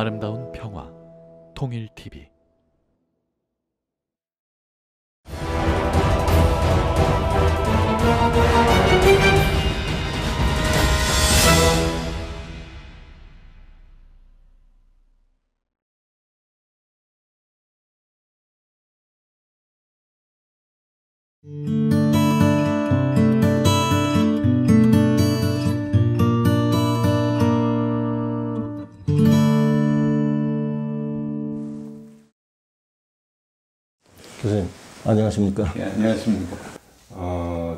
아름다운 평화 통일TV. 교수님, 안녕하십니까? 예, 안녕하십니까?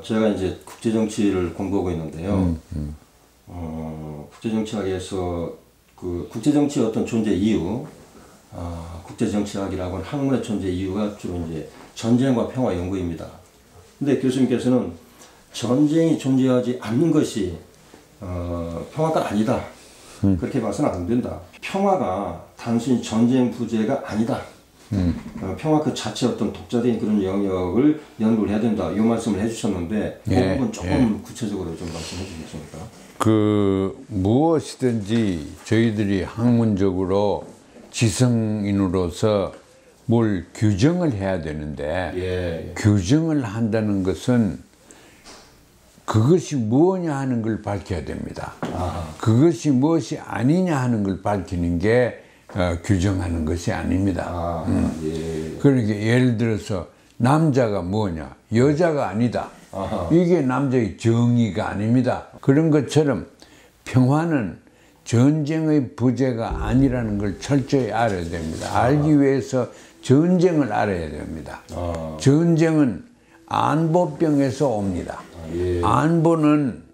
제가 이제 국제정치를 공부하고 있는데요. 국제정치학에서 그 국제정치의 어떤 존재 이유, 국제정치학이라고 하는 학문의 존재 이유가 주로 이제 전쟁과 평화 연구입니다. 근데 교수님께서는 전쟁이 존재하지 않는 것이 평화가 아니다. 그렇게 봐서는 안 된다. 평화가 단순히 전쟁 부재가 아니다. 평화 그 자체 어떤 독자적인 그런 영역을 연구를 해야 된다. 이 말씀을 해주셨는데 그 부분 조금 구체적으로 좀 말씀해 주시겠습니까? 무엇이든지 저희들이 학문적으로 지성인으로서 뭘 규정을 해야 되는데 규정을 한다는 것은 그것이 무엇이냐 하는 걸 밝혀야 됩니다. 그것이 무엇이 아니냐 하는 걸 밝히는 게 규정하는 것이 아닙니다. 그러니까 예를 들어서 남자가 뭐냐, 여자가 아니다. 이게 남자의 정의가 아닙니다. 그런 것처럼 평화는 전쟁의 부재가 아니라는 걸 철저히 알아야 됩니다. 알기 위해서 전쟁을 알아야 됩니다. 전쟁은 안보병에서 옵니다. 안보는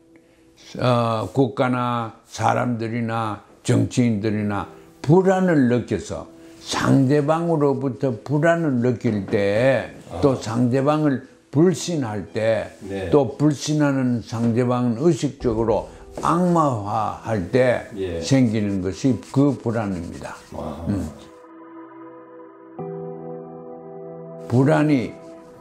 국가나 사람들이나 정치인들이나 불안을 느껴서 상대방으로부터 불안을 느낄 때 또 상대방을 불신할 때 또 불신하는 상대방은 의식적으로 악마화할 때 생기는 것이 그 불안입니다.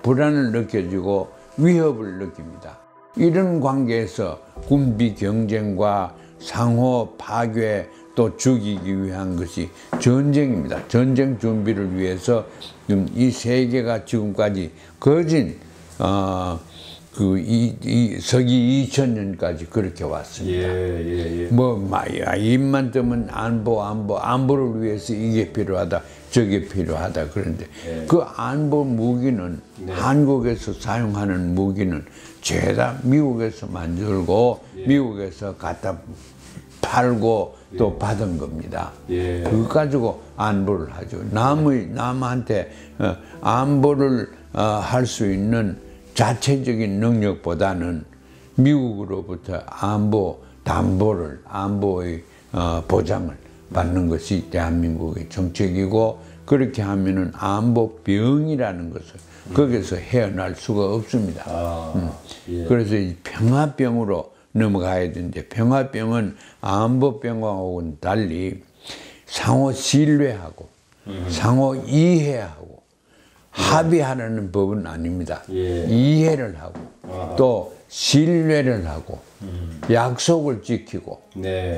불안을 느껴지고 위협을 느낍니다. 이런 관계에서 군비 경쟁과 상호 파괴 또 죽이기 위한 것이 전쟁입니다. 전쟁 준비를 위해서 이 세계가 지금까지 거진 서기 2000년까지 그렇게 왔습니다. 입만 뜨면 안보를 위해서 이게 필요하다, 저게 필요하다. 그런데 그 안보 무기는 한국에서 사용하는 무기는 죄다 미국에서 만들고 미국에서 갖다 팔고 또 받은 겁니다. 그거 가지고 안보를 하죠. 남한테 안보를 할 수 있는 자체적인 능력보다는 미국으로부터 안보의 보장을 받는 것이 대한민국의 정책이고, 그렇게 하면은 안보병이라는 것을 거기서 헤어날 수가 없습니다. 그래서 이 평화병으로 넘어가야 되는데, 평화병은 안보병하고는 달리 상호 신뢰하고 상호 이해하고 합의하라는 법은 아닙니다. 이해를 하고 또 신뢰를 하고 약속을 지키고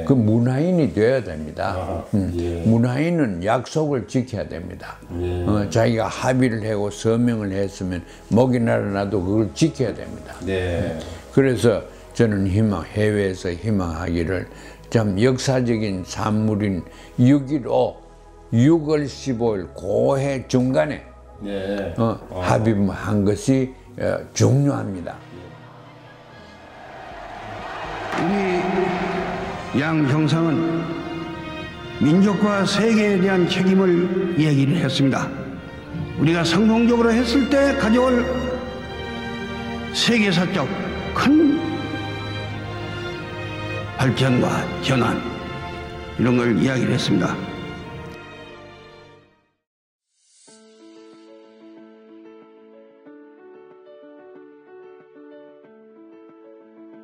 그 문화인이 되어야 됩니다. 문화인은 약속을 지켜야 됩니다. 자기가 합의를 하고 서명을 했으면 목이 날아나도 그걸 지켜야 됩니다. 그래서 저는 해외에서 희망하기를 참 역사적인 산물인 6.15 6월 15일 고해 중간에 합의한 것이 중요합니다. 우리 양 형상은 민족과 세계에 대한 책임을 얘기를 했습니다. 우리가 성공적으로 했을 때 가져올 세계사적 큰 발전과 전환, 이런 걸 이야기를 했습니다.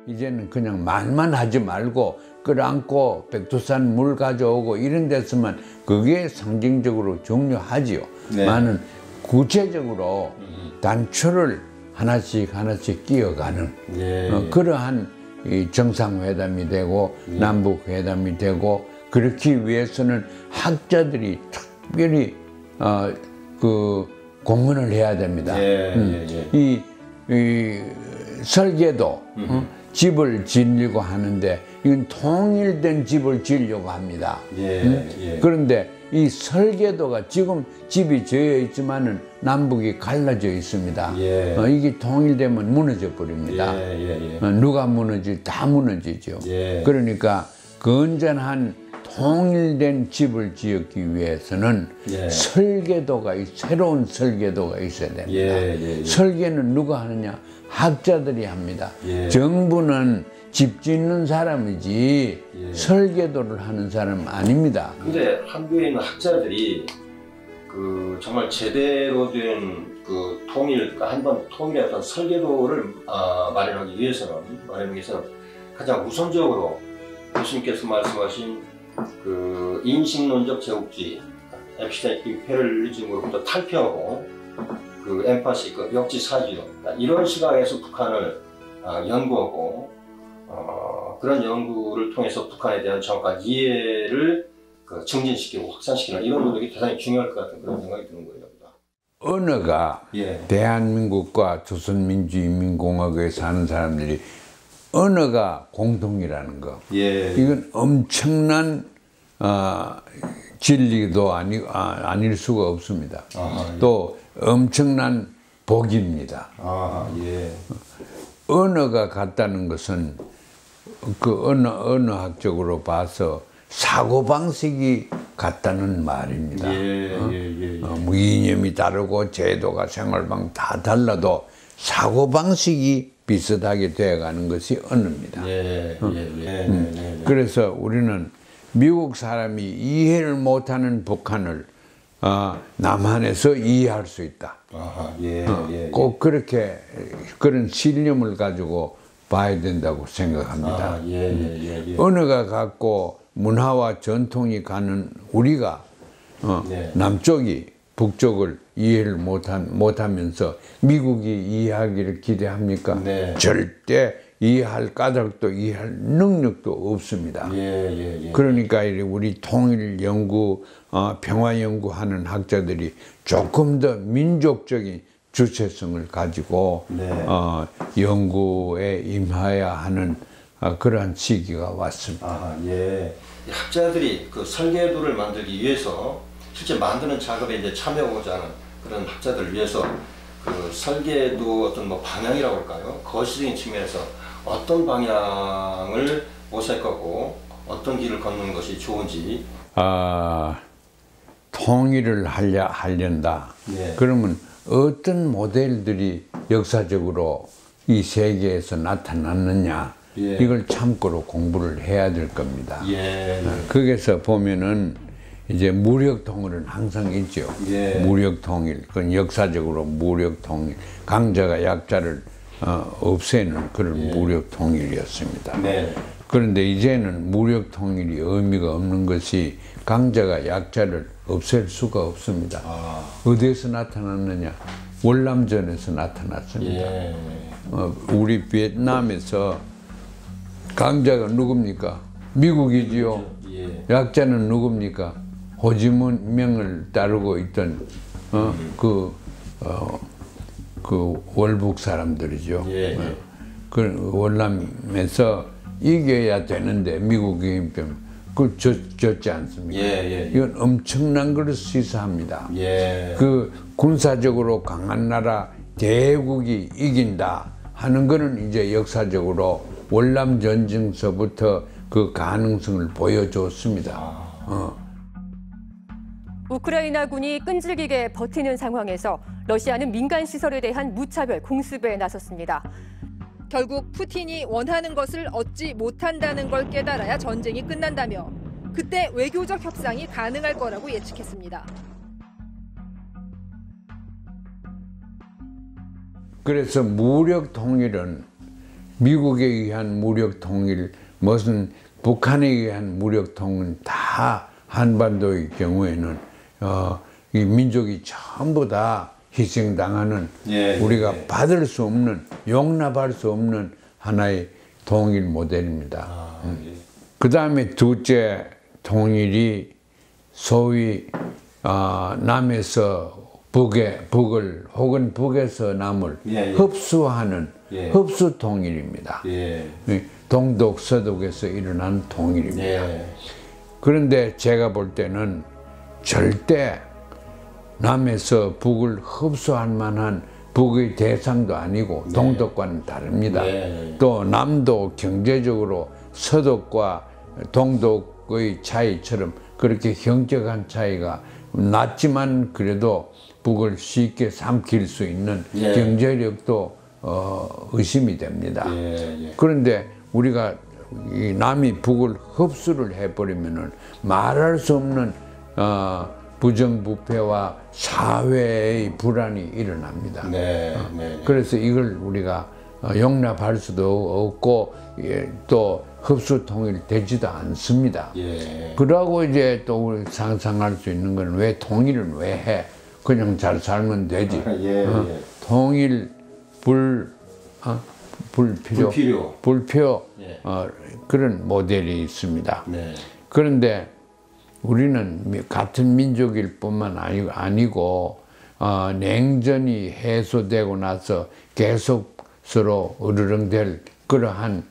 이제는 그냥 말만 하지 말고 끌어안고 백두산 물 가져오고 이런 데서만 그게 상징적으로 중요하지요. 많은 구체적으로 단초를 하나씩 끼어가는 그러한 이 정상회담이 되고 남북회담이 되고 그렇기 위해서는 학자들이 특별히 그 공헌을 해야 됩니다. 이 설계도 집을 지으려고 하는데 이건 통일된 집을 지으려고 합니다. 그런데 이 설계도가 지금 집이 지어 있지만은 남북이 갈라져 있습니다. 이게 통일되면 무너져 버립니다. 누가 무너지 다 무너지죠. 그러니까 건전한 통일된 집을 지었기 위해서는 설계도가 새로운 설계도가 있어야 됩니다. 설계는 누가 하느냐? 학자들이 합니다. 정부는 집 짓는 사람이지 설계도를 하는 사람은 아닙니다. 근데 한국에 있는 학자들이 그 정말 제대로 된 그 한번 통일의 어떤 설계도를 마련하기 위해서는 가장 우선적으로 교수님께서 말씀하신 그 인식론적 제국주의, 에피스테믹 임페리얼리즘으로부터 탈피하고 그 엠파시, 그 역지사지요, 이런 시각에서 북한을 연구하고 그런 연구를 통해서 북한에 대한 정확한 이해를 그 증진시키고 확산시키는 이런 노력이 대단히 중요할 것 같은 그런 생각이 드는 거예요. 언어가 대한민국과 조선민주인민공화국에 사는 사람들이 언어가 공통이라는 거. 이건 엄청난 진리도 아닐 수가 없습니다. 또 엄청난 복입니다. 언어가 같다는 것은 그 언어학적으로 봐서 사고방식이 같다는 말입니다. 뭐 이념이 다르고 제도가 생활방 다 달라도 사고방식이 비슷하게 되어가는 것이 언어입니다. 그래서 우리는 미국 사람이 이해를 못하는 북한을 남한에서 이해할 수 있다. 꼭 그렇게 그런 신념을 가지고 봐야 된다고 생각합니다. 언어가 같고 문화와 전통이 가는 우리가 남쪽이 북쪽을 이해를 못하면서 미국이 이해하기를 기대합니까? 절대 이해할 까닭도 이해할 능력도 없습니다. 그러니까 우리 통일 연구, 평화 연구하는 학자들이 조금 더 민족적인 주체성을 가지고 연구에 임해야 하는 그러한 시기가 왔습니다. 학자들이 그 설계도를 만들기 위해서 실제 만드는 작업에 이제 참여하고자 하는 그런 학자들을 위해서 그 설계도 어떤 뭐 방향이라고 할까요? 거시적인 측면에서 어떤 방향을 모색하고 어떤 길을 걷는 것이 좋은지. 통일을 하련다. 그러면 어떤 모델들이 역사적으로 이 세계에서 나타났느냐, 이걸 참고로 공부를 해야 될 겁니다. 거기서 보면은 이제 무력통일은 항상 있죠. 무력통일, 그건 역사적으로 무력통일, 강자가 약자를 없애는 그런 무력통일이었습니다. 그런데 이제는 무력통일이 의미가 없는 것이 강자가 약자를 없앨 수가 없습니다. 어디에서 나타났느냐? 월남전에서 나타났습니다. 우리 베트남에서 강자가 누굽니까? 미국이지요. 약자는 누굽니까? 호지민명을 따르고 있던 그 월북 사람들이죠. 그 월남에서 이겨야 되는데 미국이 그걸 졌지 않습니까? 이건 엄청난 걸 시사합니다. 그 군사적으로 강한 나라 대국이 이긴다 하는 거는 이제 역사적으로 월남 전쟁서부터 그 가능성을 보여줬습니다. 우크라이나군이 끈질기게 버티는 상황에서 러시아는 민간 시설에 대한 무차별 공습에 나섰습니다. 결국 푸틴이 원하는 것을 얻지 못한다는 걸 깨달아야 전쟁이 끝난다며 그때 외교적 협상이 가능할 거라고 예측했습니다. 그래서 무력 통일은 미국에 의한 무력 통일, 무슨 북한에 의한 무력 통일 다 한반도의 경우에는 이 민족이 전부 다 희생당하는 우리가 받을 수 없는, 용납할 수 없는 하나의 통일 모델입니다. 그 다음에 둘째 통일이 소위 남에서 북을 혹은 북에서 남을 흡수하는 흡수 통일입니다. 동독 서독에서 일어난 통일입니다. 그런데 제가 볼 때는 절대 남에서 북을 흡수할 만한 북의 대상도 아니고 동독과는 다릅니다. 또 남도 경제적으로 서독과 동독의 차이처럼 그렇게 현격한 차이가 낮지만 그래도 북을 쉽게 삼킬 수 있는 경제력도 의심이 됩니다. 그런데 우리가 이 남이 북을 흡수를 해버리면은 말할 수 없는 부정부패와 사회의 불안이 일어납니다. 그래서 이걸 우리가 용납할 수도 없고 또 흡수 통일되지도 않습니다. 그러고 이제 또 우리 상상할 수 있는 건 왜 통일은 왜 해? 그냥 잘 살면 되지. 통일 불필요 그런 모델이 있습니다. 그런데 우리는 같은 민족일 뿐만 아니고 냉전이 해소되고 나서 계속 서로 으르렁댈 그러한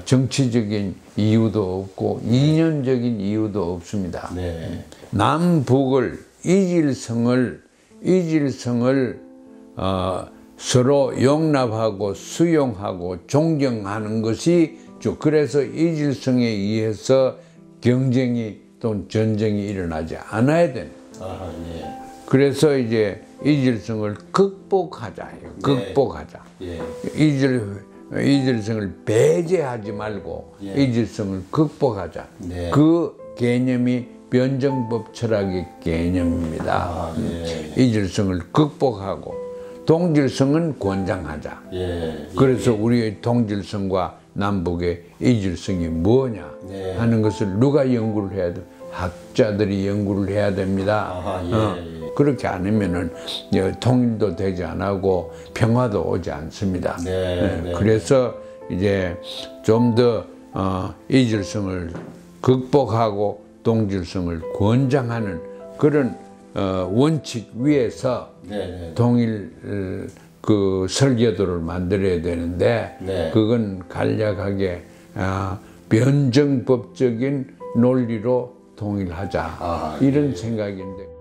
정치적인 이유도 없고 이념적인 이유도 없습니다. 남북을 이질성을 서로 용납하고 수용하고 존경하는 것이 그래서 이질성에 의해서 경쟁이 또는 전쟁이 일어나지 않아야 됩니다. 그래서 이제 이질성을 극복하자. 극복하자. 이질성을 배제하지 말고 이질성을 극복하자. 그 개념이 변정법 철학의 개념입니다. 이질성을 극복하고 동질성은 권장하자. 그래서 우리의 동질성과 남북의 이질성이 뭐냐 하는 것을 누가 연구를 해야 돼? 학자들이 연구를 해야 됩니다. 그렇게 안 하면은 통일도 되지 않고 평화도 오지 않습니다. 그래서 이제 좀 더 이질성을 극복하고 동질성을 권장하는 그런 원칙 위에서 통일 그 설계도를 만들어야 되는데 그건 간략하게 변정법적인 논리로 통일하자 이런 생각인데.